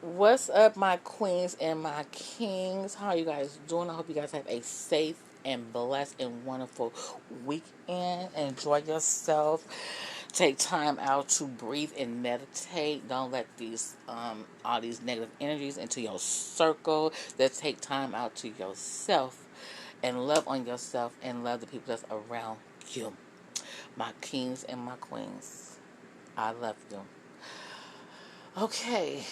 What's up, my queens and my kings? How are you guys doing? I hope you guys have a safe and blessed and wonderful weekend. Enjoy yourself. Take time out to breathe and meditate. Don't let these all these negative energies into your circle. Let's take time out to yourself and love on yourself and love the people that's around you. My kings and my queens, I love you. Okay,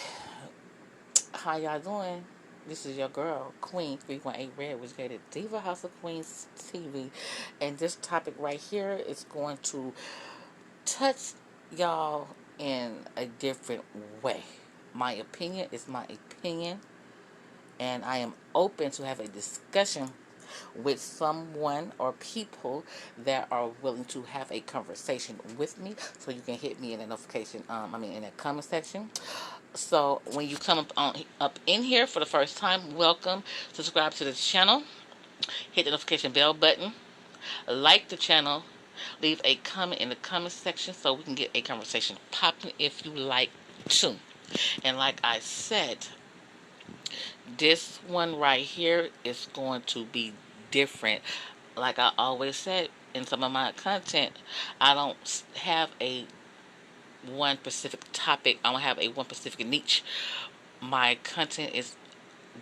how y'all doing? This is your girl, Queen 318 Red, which created Diva House of Queens TV. And this topic right here is going to touch y'all in a different way. My opinion is my opinion, and I am open to have a discussion with someone or people that are willing to have a conversation with me. So you can hit me in the notification, in the comment section. So when you come up in here for the first time, welcome. Subscribe to the channel. Hit the notification bell button. Like the channel. Leave a comment in the comment section so we can get a conversation popping if you like to. And like I said, this one right here is going to be different. Like I always said in some of my content, I don't have a one specific topic. I don't have a one specific niche. My content is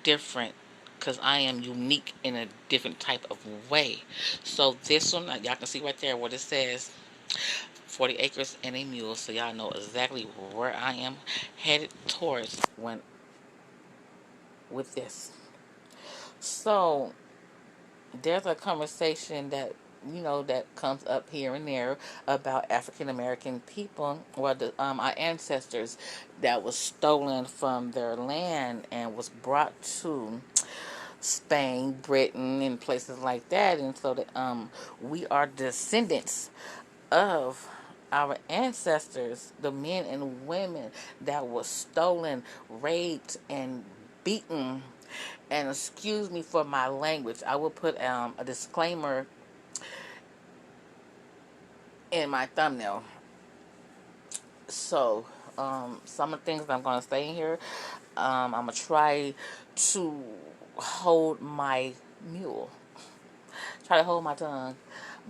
different because I am unique in a different type of way. So this one, y'all can see right there what it says, 40 acres and a mule. So y'all know exactly where I am headed towards with this. So there's a conversation that that comes up here and there about African American people, or our ancestors, that was stolen from their land and was brought to Spain, Britain, and places like that. And so that we are descendants of our ancestors, the men and women that was stolen, raped, and beaten. And excuse me for my language, I will put a disclaimer in my thumbnail. So some of the things I'm going to say in here, I'm going to try to hold my mule. Try to hold my tongue.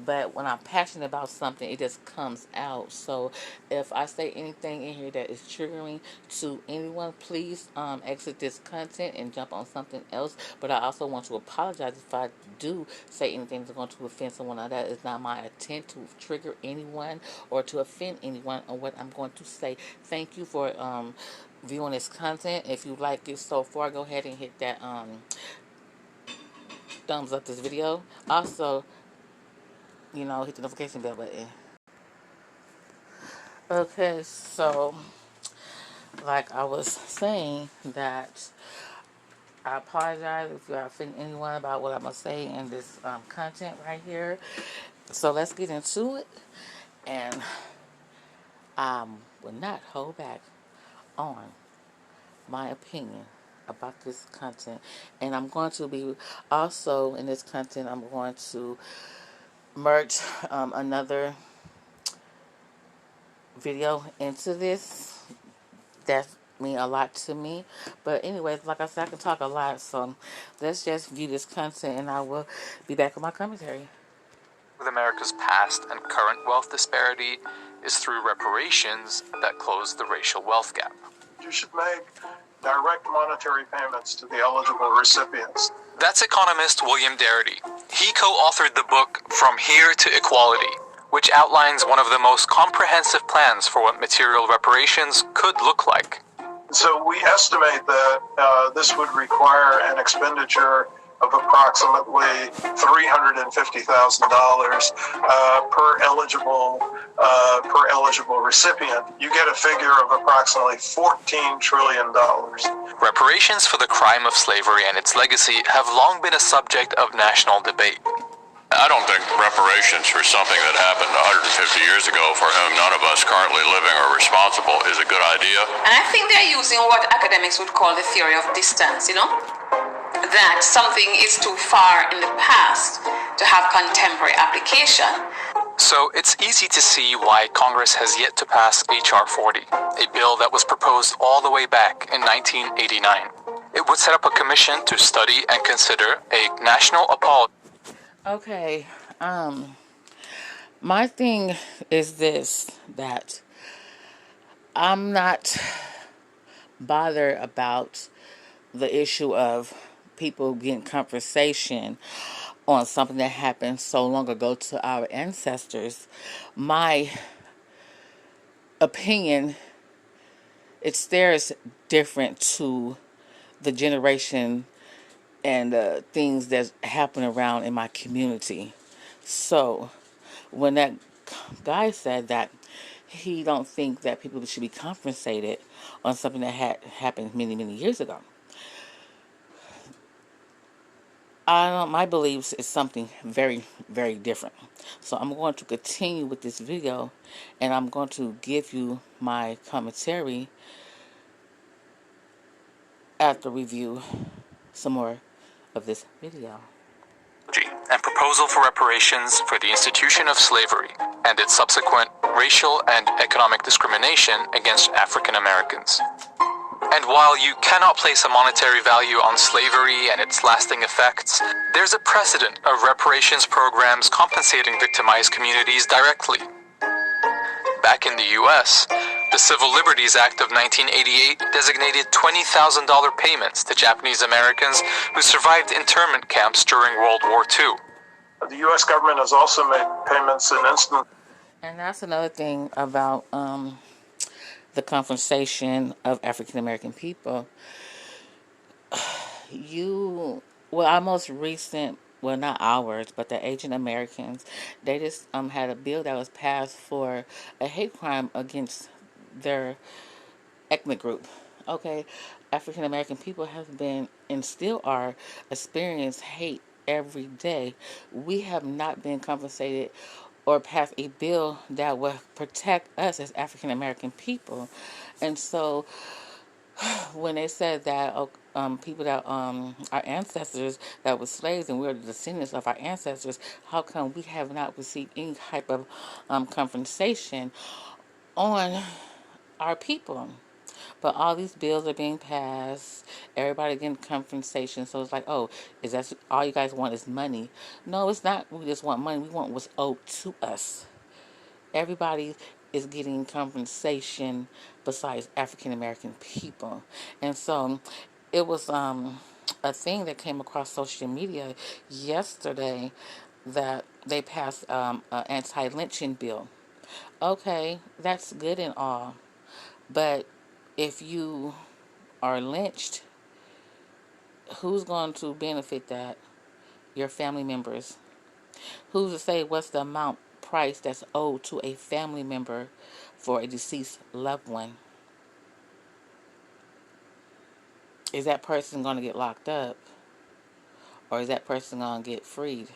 But when I'm passionate about something, it just comes out. So if I say anything in here that is triggering to anyone, please exit this content and jump on something else. But I also want to apologize if I do say anything that's going to offend someone. Now, that is not my intent to trigger anyone or to offend anyone on what I'm going to say. Thank you for viewing this content. If you like it so far, go ahead and hit that thumbs up this video. Also, hit the notification bell button. Okay, so like I was saying, that I apologize if I offend anyone about what I'm going to say in this content right here. So let's get into it. And I will not hold back on my opinion about this content. And I'm going to be also in this content, I'm going to merge another video into this. That mean a lot to me. But anyways, like I said, I can talk a lot, so let's just view this content and I will be back with my commentary. With America's past and current wealth disparity is through reparations that close the racial wealth gap. You should make direct monetary payments to the eligible recipients. That's economist William Darity. He co-authored the book From Here to Equality, which outlines one of the most comprehensive plans for what material reparations could look like. So we estimate that this would require an expenditure of approximately $350,000 per eligible recipient. You get a figure of approximately $14 trillion. Reparations for the crime of slavery and its legacy have long been a subject of national debate. I don't think reparations for something that happened 150 years ago for whom none of us currently living are responsible is a good idea. And I think they're using what academics would call the theory of distance, that something is too far in the past to have contemporary application. So it's easy to see why Congress has yet to pass H.R. 40, a bill that was proposed all the way back in 1989. It would set up a commission to study and consider a national apology. Okay, my thing is this, that I'm not bothered about the issue of people getting conversation on something that happened so long ago to our ancestors. My opinion, it stares different to the generation and things that happen around in my community. So when that guy said that he don't think that people should be compensated on something that had happened many, many years ago, my beliefs is something very, very different. So I'm going to continue with this video, and I'm going to give you my commentary after review some more of this video. And proposal for reparations for the institution of slavery and its subsequent racial and economic discrimination against African Americans. And while you cannot place a monetary value on slavery and its lasting effects, there's a precedent of reparations programs compensating victimized communities directly. Back in the U.S., the Civil Liberties Act of 1988 designated $20,000 payments to Japanese Americans who survived internment camps during World War II. The U.S. government has also made payments in instances. And that's another thing about the compensation of African American people. Our most recent, well, not ours, but the Asian Americans, they just had a bill that was passed for a hate crime against their ethnic group. Okay, African American people have been and still are experiencing hate every day. We have not been compensated or passed a bill that will protect us as African American people. And so when they said that people that our ancestors that were slaves and we're the descendants of our ancestors, how come we have not received any type of compensation on our people? But all these bills are being passed. Everybody getting compensation. So it's like, oh, is that all you guys want is money? No, it's not. We just want money. We want what's owed to us. Everybody is getting compensation besides African American people. And so it was a thing that came across social media yesterday that they passed an anti-lynching bill. Okay, that's good and all. But if you are lynched, who's going to benefit that? Your family members. Who's to say what's the amount price that's owed to a family member for a deceased loved one? Is that person going to get locked up? Or is that person going to get freed?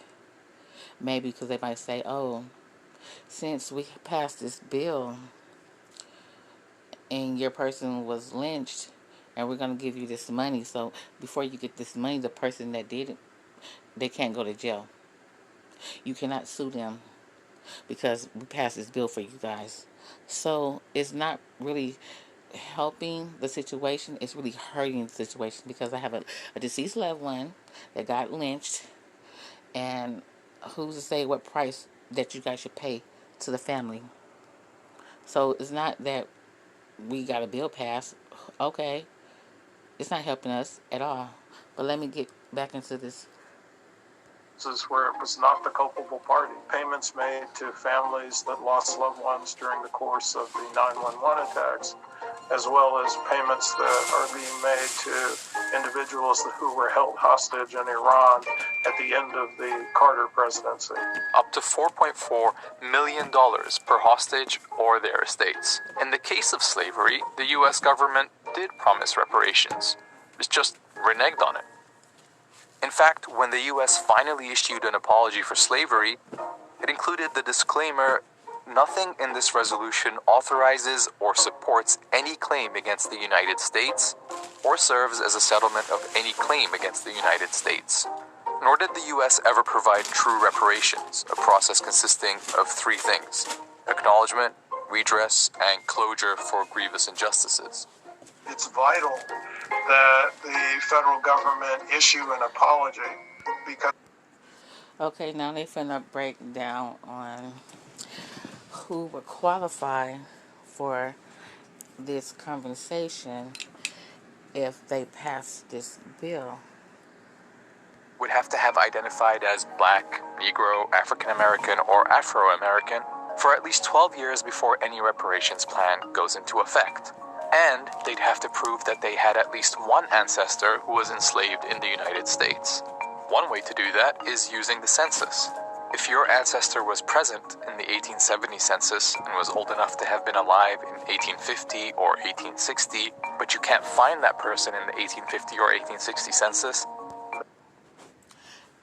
Maybe because they might say, oh, since we passed this bill and your person was lynched and we're going to give you this money, so before you get this money, the person that did it, they can't go to jail. You cannot sue them because we passed this bill for you guys. So it's not really helping the situation. It's really hurting the situation because I have a deceased loved one that got lynched, and who's to say what price that you guys should pay to the family? So it's not that we got a bill passed. Okay, it's not helping us at all. But let me get back into this. This is where it was not the culpable party. Payments made to families that lost loved ones during the course of the 9/11 attacks, as well as payments that are being made to individuals who were held hostage in Iran at the end of the Carter presidency. Up to $4.4 million per hostage or their estates. In the case of slavery, the U.S. government did promise reparations. It was just reneged on it. In fact, when the U.S. finally issued an apology for slavery, it included the disclaimer, "Nothing in this resolution authorizes or supports any claim against the United States or serves as a settlement of any claim against the United States." nor did the U.S. ever provide true reparations, a process consisting of three things: acknowledgement, redress, and closure for grievous injustices. It's vital that the federal government issue an apology because Okay, now they finna break down on who would qualify for this compensation if they pass this bill. Would have to have identified as Black, Negro, African American, or Afro American for at least 12 years before any reparations plan goes into effect. And they'd have to prove that they had at least one ancestor who was enslaved in the United States. One way to do that is using the census. If your ancestor was present in the 1870 census and was old enough to have been alive in 1850 or 1860, but you can't find that person in the 1850 or 1860 census.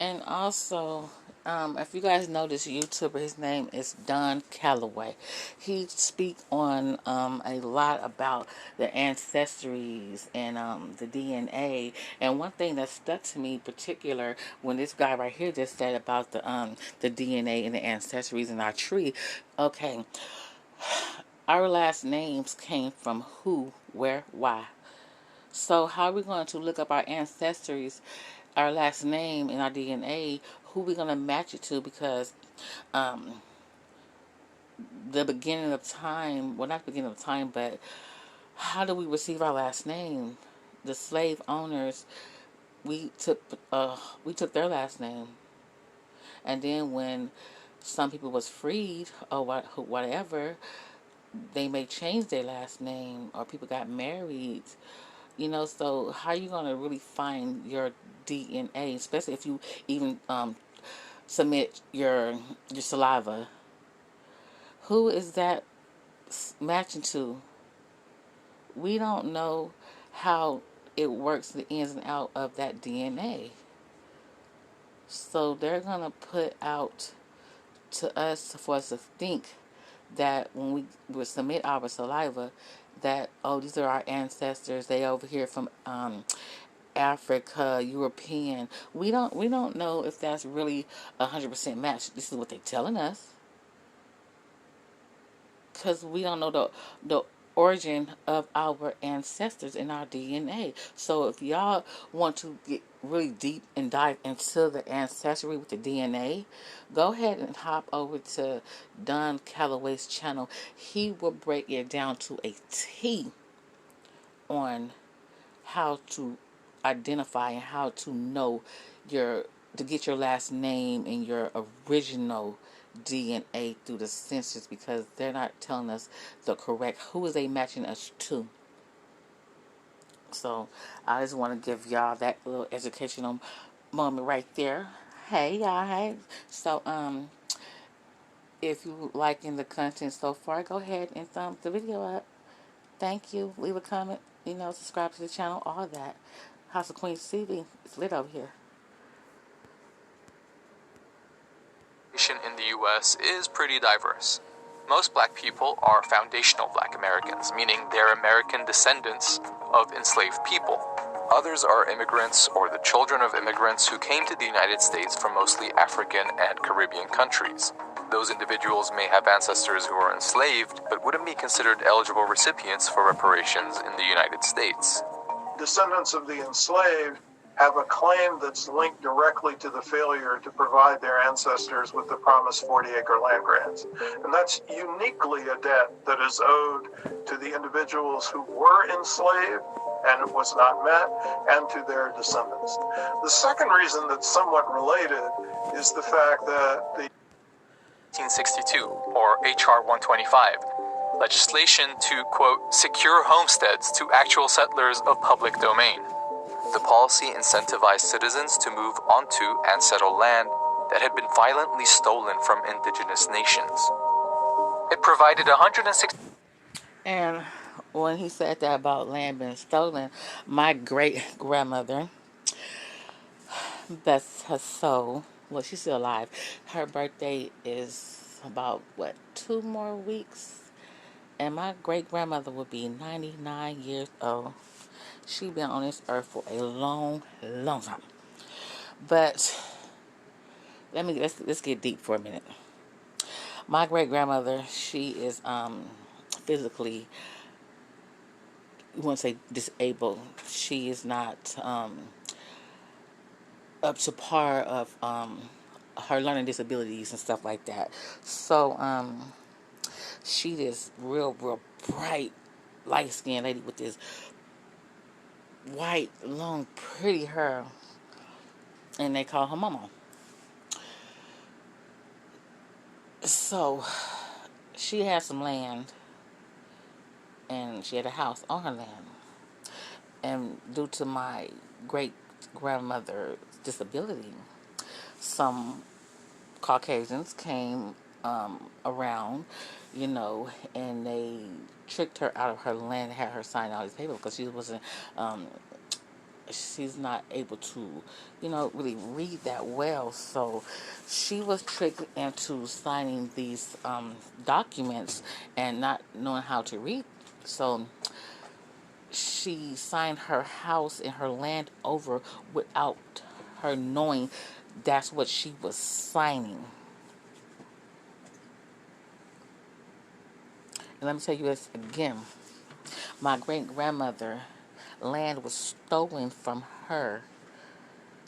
And also, if you guys know this YouTuber, his name is Don Calloway. He speaks on a lot about the ancestries and the DNA. And one thing that stuck to me, particular, when this guy right here just said about the DNA and the ancestries in our tree. Okay, our last names came from who, where, why. So how are we going to look up our ancestries, our last name, and our DNA? Who are we going to match it to? Because the beginning of time, well, not the beginning of time, but how do we receive our last name? The slave owners, we took their last name, and then when some people was freed or whatever, they may change their last name, or people got married. So how you going to really find your DNA, especially if you even submit your saliva? Who is that matching to? We don't know how it works, the ins and out of that DNA. So they're going to put out to us, for us to think that when we would submit our saliva, that, oh, these are our ancestors, they over here from Africa, European. We don't know if that's really 100% matched. This is what they're telling us, because we don't know the origin of our ancestors in our DNA. So if y'all want to get really deep and dive into the ancestry with the DNA, go ahead and hop over to Don Calloway's channel. He will break it down to a T on how to identify and how to know to get your last name and your original DNA through the census, because they're not telling us the correct, who is they matching us to. So I just want to give y'all that little educational moment right there. Hey y'all, hey. So if you liking the content so far, go ahead and thumb the video up. Thank you. Leave a comment, subscribe to the channel, all that. House of Queens TV, it's lit over here. In the U.S. is pretty diverse. Most Black people are foundational Black Americans, meaning they're American descendants of enslaved people. Others are immigrants or the children of immigrants who came to the United States from mostly African and Caribbean countries. Those individuals may have ancestors who were enslaved, but wouldn't be considered eligible recipients for reparations in the United States. descendants of the enslaved have a claim that's linked directly to the failure to provide their ancestors with the promised 40-acre land grants. And that's uniquely a debt that is owed to the individuals who were enslaved and it was not met, and to their descendants. The second reason that's somewhat related is the fact that the 1862, or H.R. 125, legislation to, quote, secure homesteads to actual settlers of public domain. The policy incentivized citizens to move onto and settle land that had been violently stolen from indigenous nations. It provided 160... And when he said that about land being stolen, my great-grandmother, bless her soul, well, she's still alive. Her birthday is about, 2 more weeks? And my great-grandmother would be 99 years old. She's been on this earth for a long, long time. But let's get deep for a minute. My great grandmother, she is physically, you want to say disabled. She is not up to par of her learning disabilities and stuff like that. So she is real bright, light skinned lady with this white, long, pretty hair, and they call her Mama. So she had some land, and she had a house on her land. And due to my great grandmother's disability, some Caucasians came around, and they tricked her out of her land and had her sign all these papers because she wasn't, she's not able to, really read that well. So she was tricked into signing these documents and not knowing how to read. So she signed her house and her land over without her knowing that's what she was signing. And let me tell you this again. My great grandmother land was stolen from her.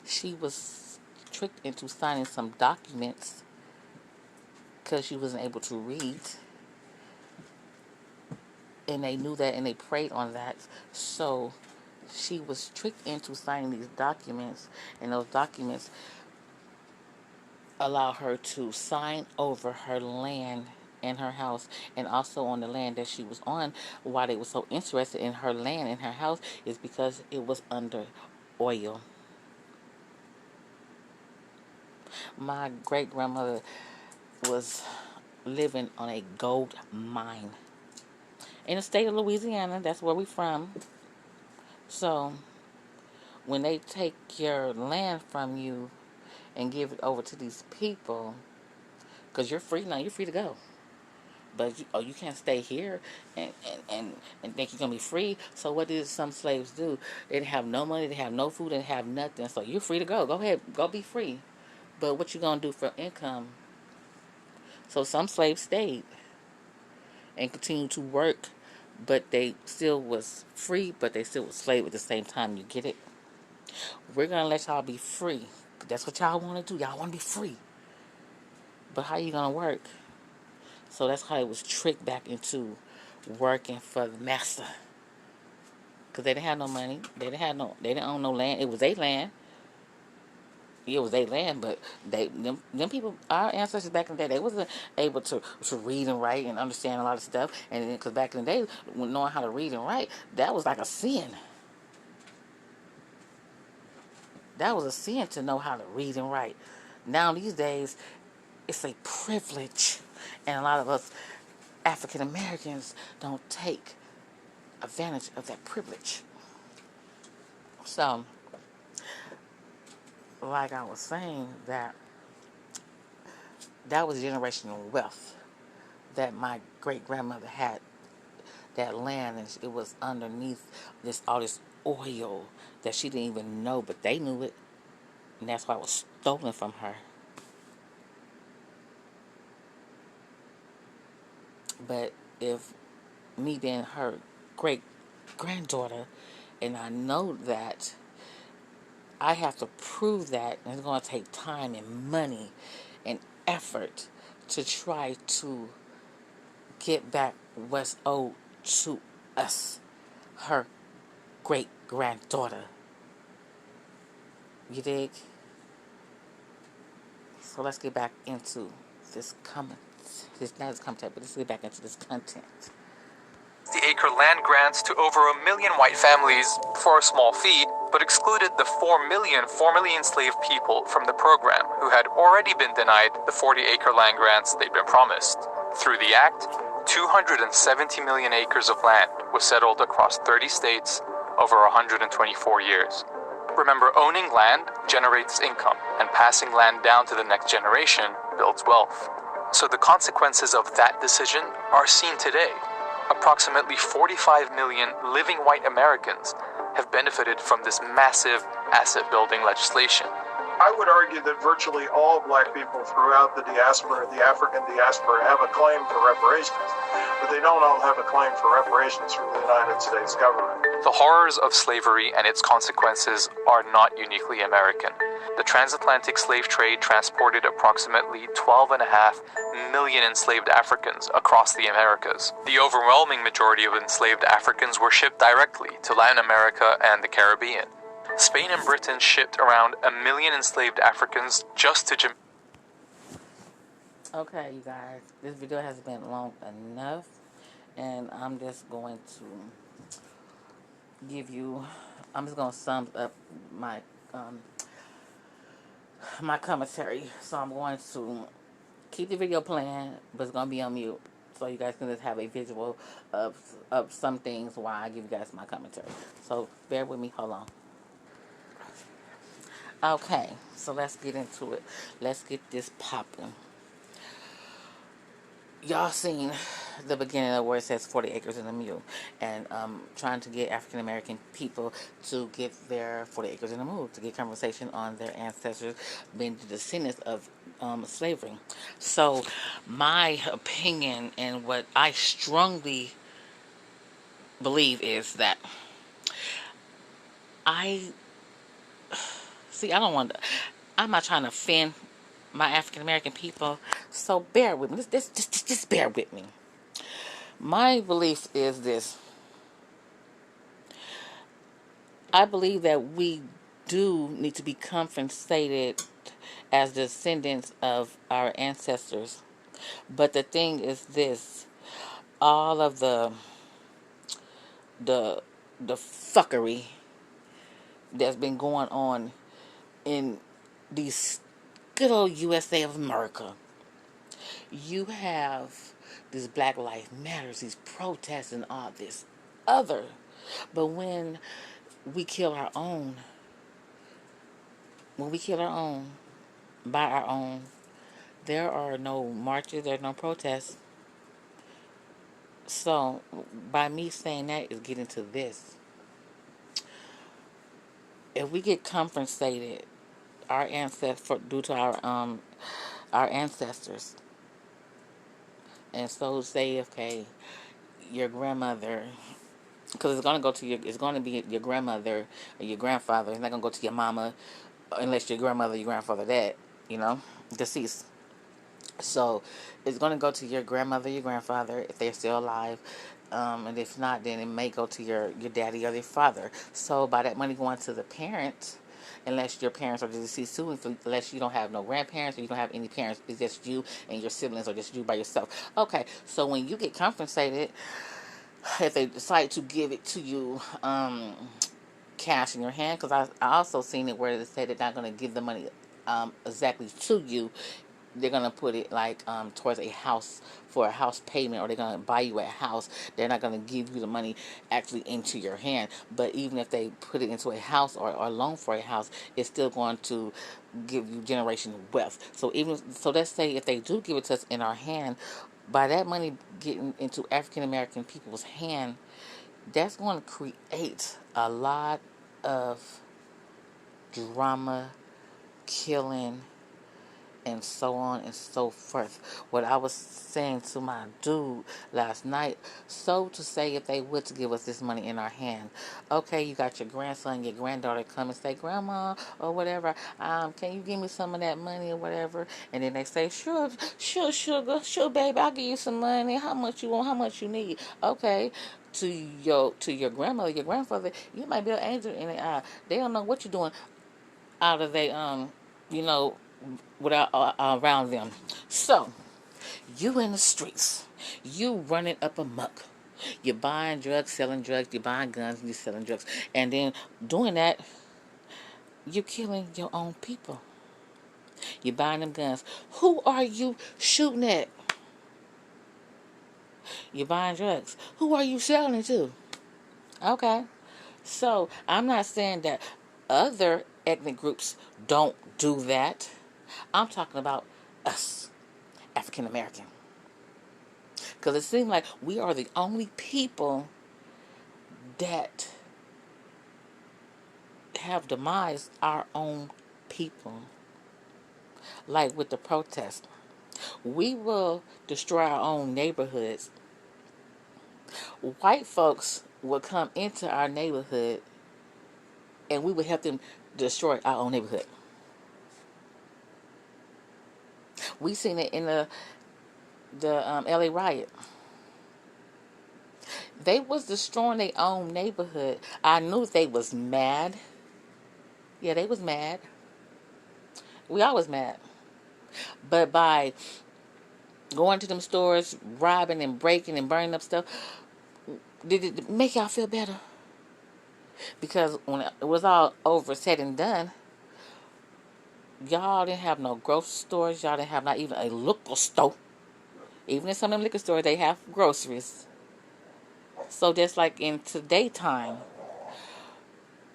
She was tricked into signing some documents because she wasn't able to read. And they knew that and they preyed on that. So she was tricked into signing these documents, and those documents allow her to sign over her land and her house, and also on the land that she was on. Why they were so interested in her land and her house is because it was under oil. My great grandmother was living on a gold mine in the state of Louisiana. That's where we from. So when they take your land from you and give it over to these people, because you're free now, you're free to go. But you can't stay here and think you're going to be free. So what did some slaves do? They didn't have no money, they have no food, they have nothing. So you're free to go. Go ahead, go be free. But what you going to do for income? So some slaves stayed and continued to work, but they still was free, but they still was slave at the same time. You get it? We're going to let y'all be free. That's what y'all want to do. Y'all want to be free. But how you going to work? So that's how it was tricked back into working for the master. Because they didn't have no money. They didn't own no land. It was their land. It was their land, but them people, our ancestors back in the day, they wasn't able to read and write and understand a lot of stuff. And because back in the day, when knowing how to read and write, that was like a sin. That was a sin to know how to read and write. Now these days, it's a privilege, and a lot of us African Americans don't take advantage of that privilege. So, like I was saying, that was generational wealth that my great grandmother had. That land, and it was underneath all this oil that she didn't even know, but they knew it, and that's why it was stolen from her. But if me being her great granddaughter, and I know that, I have to prove that, and it's going to take time and money and effort to try to get back what's owed to us, her great granddaughter. You dig? So let's get back into this comment. Not this content, but let's get back into this content. The acre land grants to over 1 million white families for a small fee, but excluded the 4 million formerly enslaved people from the program who had already been denied the 40-acre land grants they'd been promised. Through the act, 270 million acres of land was settled across 30 states over 124 years. Remember, owning land generates income, and passing land down to the next generation builds wealth. So the consequences of that decision are seen today. Approximately 45 million living white Americans have benefited from this massive asset-building legislation. I would argue that virtually all black people throughout the diaspora, the African diaspora, have a claim for reparations, but they don't all have a claim for reparations from the United States government. The horrors of slavery and its consequences are not uniquely American. The transatlantic slave trade transported approximately 12.5 million enslaved Africans across the Americas. The overwhelming majority of enslaved Africans were shipped directly to Latin America and the Caribbean. Spain and Britain shipped around 1 million enslaved Africans just to Jamaica. Okay, you guys, this video has been long enough, and I'm just going to I'm just going to sum up my my commentary. So I'm going to keep the video playing, but it's going to be on mute, so you guys can just have a visual of some things while I give you guys my commentary. So bear with me. Hold on. Okay, so let's get into it. Let's get this popping. Y'all seen the beginning of where it says 40 acres and a mule, and trying to get African American people to get their 40 acres and a mule, to get conversation on their ancestors being the descendants of slavery. So my opinion and what I strongly believe is that I I'm not trying to offend my African American people, so bear with me. Just bear with me. My belief is this. I believe that we do need to be compensated as descendants of our ancestors. But the thing is this, all of the fuckery that's been going on in these good old USA of America. You have this Black Lives Matters, these protests and all this other. But we kill our own, when we kill our own, by our own, there are no marches, there are no protests. So, by me saying that is getting to this. If we get compensated, our ancestors, due to our ancestors, and so say, okay, your grandmother, because it's going to be your grandmother or your grandfather. It's not going to go to your mama unless your grandmother, your grandfather, that, deceased. So it's going to go to your grandmother, your grandfather, if they're still alive. And if not, then it may go to your daddy or your father. So by that money going to the parent, unless your parents are deceased too, unless you don't have no grandparents or you don't have any parents, it's just you and your siblings or just you by yourself. Okay, so when you get compensated, if they decide to give it to you cash in your hand, because I also seen it where they say they're not going to give the money exactly to you. They're going to put it like towards a house, for a house payment, or they're going to buy you a house. They're not going to give you the money actually into your hand. But even if they put it into a house or loan for a house, it's still going to give you generational wealth. So let's say if they do give it to us in our hand, by that money getting into African American people's hand, that's going to create a lot of drama, killing, and so on and so forth. What I was saying to my dude last night, so to say, if they would to give us this money in our hand, okay, you got your grandson, your granddaughter come and say, grandma, or whatever, can you give me some of that money or whatever? And then they say, sure, sugar, sure, baby, I'll give you some money. How much you want? How much you need? Okay. To your grandmother, your grandfather, you might be an angel in the eye. They don't know what you're doing out of they you know without around them. So you in the streets, you running up amok, you're buying drugs, selling drugs, you're buying guns, and you're selling drugs, and then doing that, you're killing your own people. You're buying them guns. Who are you shooting at? You're buying drugs. Who are you selling it to? Okay. So I'm not saying that other ethnic groups don't do that. I'm talking about us, African American. Because it seems like we are the only people that have demised our own people. Like with the protest, we will destroy our own neighborhoods. White folks will come into our neighborhood and we would help them destroy our own neighborhood. We seen it in the LA riot. They was destroying their own neighborhood. I knew they was mad. Yeah, they was mad. We always mad. But by going to them stores, robbing and breaking and burning up stuff, did it make y'all feel better? Because when it was all over, said and done, y'all didn't have no grocery stores. Y'all didn't have not even a liquor store. Even in some of them liquor stores, they have groceries. So just like in today time,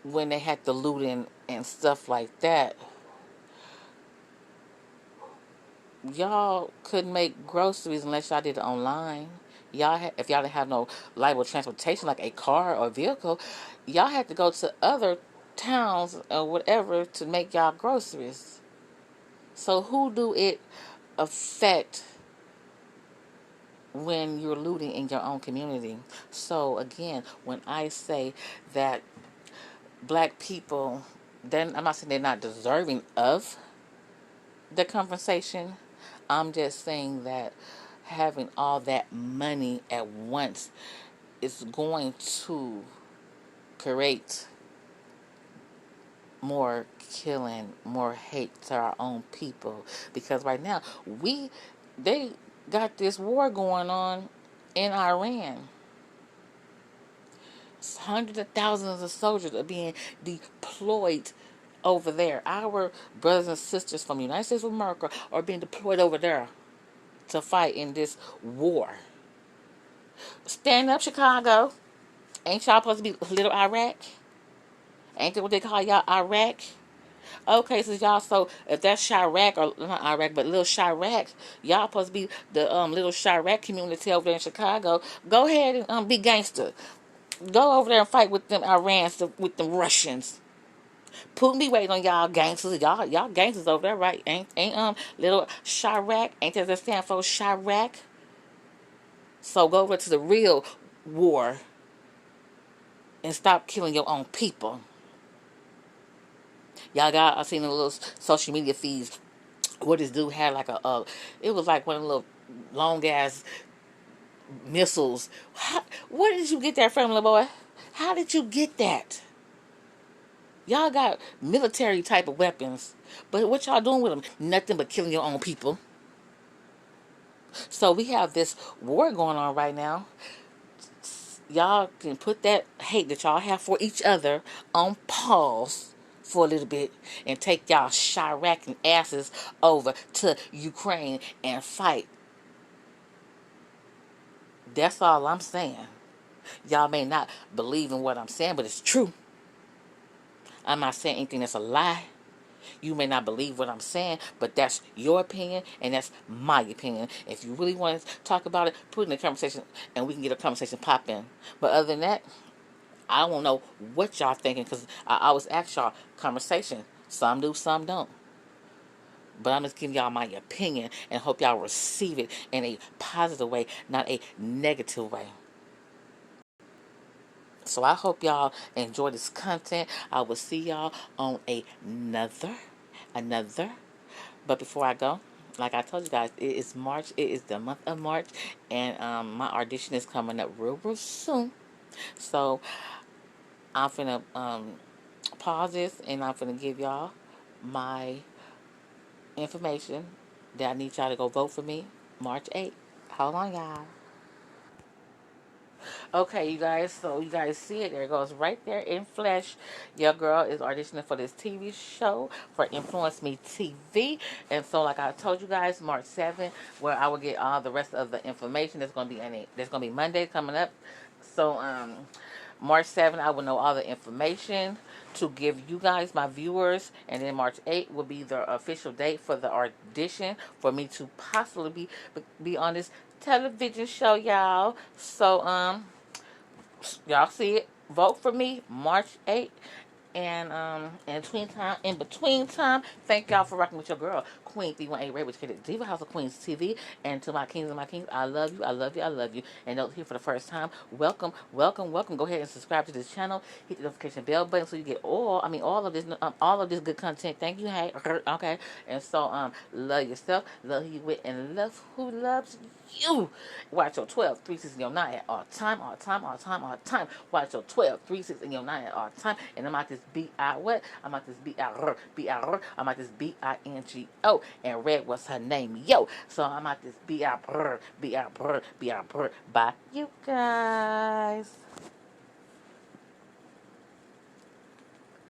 when they had the looting and stuff like that, y'all couldn't make groceries unless y'all did it online. If y'all didn't have no reliable transportation like a car or vehicle, y'all had to go to other towns or whatever to make y'all groceries. So who do it affect when you're looting in your own community? So again, when I say that black people, then I'm not saying they're not deserving of the compensation. I'm just saying that having all that money at once is going to create more killing, more hate to our own people. Because right now, they got this war going on in Iran. Hundreds of thousands of soldiers are being deployed over there. Our brothers and sisters from the United States of America are being deployed over there to fight in this war. Stand up, Chicago. Ain't y'all supposed to be little Iraq? Ain't that what they call y'all, Iraq? Okay, so if that's Chirac, or not Iraq, but little Chirac, y'all supposed to be the little Chirac community over there in Chicago. Go ahead and be gangster. Go over there and fight with them Irans, with them Russians. Putin be waiting on y'all gangsters. Y'all gangsters over there, right? Ain't little Chirac? Ain't that stand for Chirac? So go over to the real war and stop killing your own people. I seen the little social media feeds where this dude had like it was like one of the little long ass missiles. Where did you get that from, little boy? How did you get that? Y'all got military type of weapons, but what y'all doing with them? Nothing but killing your own people. So we have this war going on right now. Y'all can put that hate that y'all have for each other on pause for a little bit and take y'all Chirac and asses over to Ukraine and fight. That's all I'm saying. Y'all may not believe in what I'm saying, but it's true. I'm not saying anything that's a lie. You may not believe what I'm saying, but that's your opinion and that's my opinion. If you really want to talk about it, put it in the conversation and we can get a conversation popping. But other than that, I don't know what y'all thinking, because I always ask y'all conversation. Some do, some don't. But I'm just giving y'all my opinion and hope y'all receive it in a positive way, not a negative way. So I hope y'all enjoy this content. I will see y'all on another. But before I go, like I told you guys, it is March. It is the month of March, and my audition is coming up real soon. So I'm finna pause this, and I'm finna give y'all my information that I need y'all to go vote for me March 8th. Hold on, y'all. Okay, you guys, so you guys see it. There it goes right there in flesh. Your girl is auditioning for this TV show for Influence Me TV. And so, like I told you guys, March 7th, where I will get all the rest of the information. There's going to be Monday coming up. So, March 7th, I will know all the information to give you guys, my viewers. And then March 8th will be the official date for the audition for me to possibly be on this television show, y'all. So, y'all see it. Vote for me March 8th. And in between time, thank y'all for rocking with your girl, Queen 318 Red, which created Diva House of Queens TV. And to my kings and my queens, I love you, I love you, I love you. And those here for the first time, welcome, welcome, welcome. Go ahead and subscribe to this channel. Hit the notification bell button so you get all of this good content. Thank you, hey, okay. And so, love yourself, love who you with, and love who loves you. Watch your 12, 3, 6, and your 9 at all time, all time, all time, all time. Watch your 12, 3, 6, and your 9 at all time. And I'm at this B-I what? I'm at this B-I-R, B-I-R. I'm at this B-I-N-G-O. And Red was her name, yo. So I'm at this B-I-R, B-I-R, B-I-R. Bye, you guys.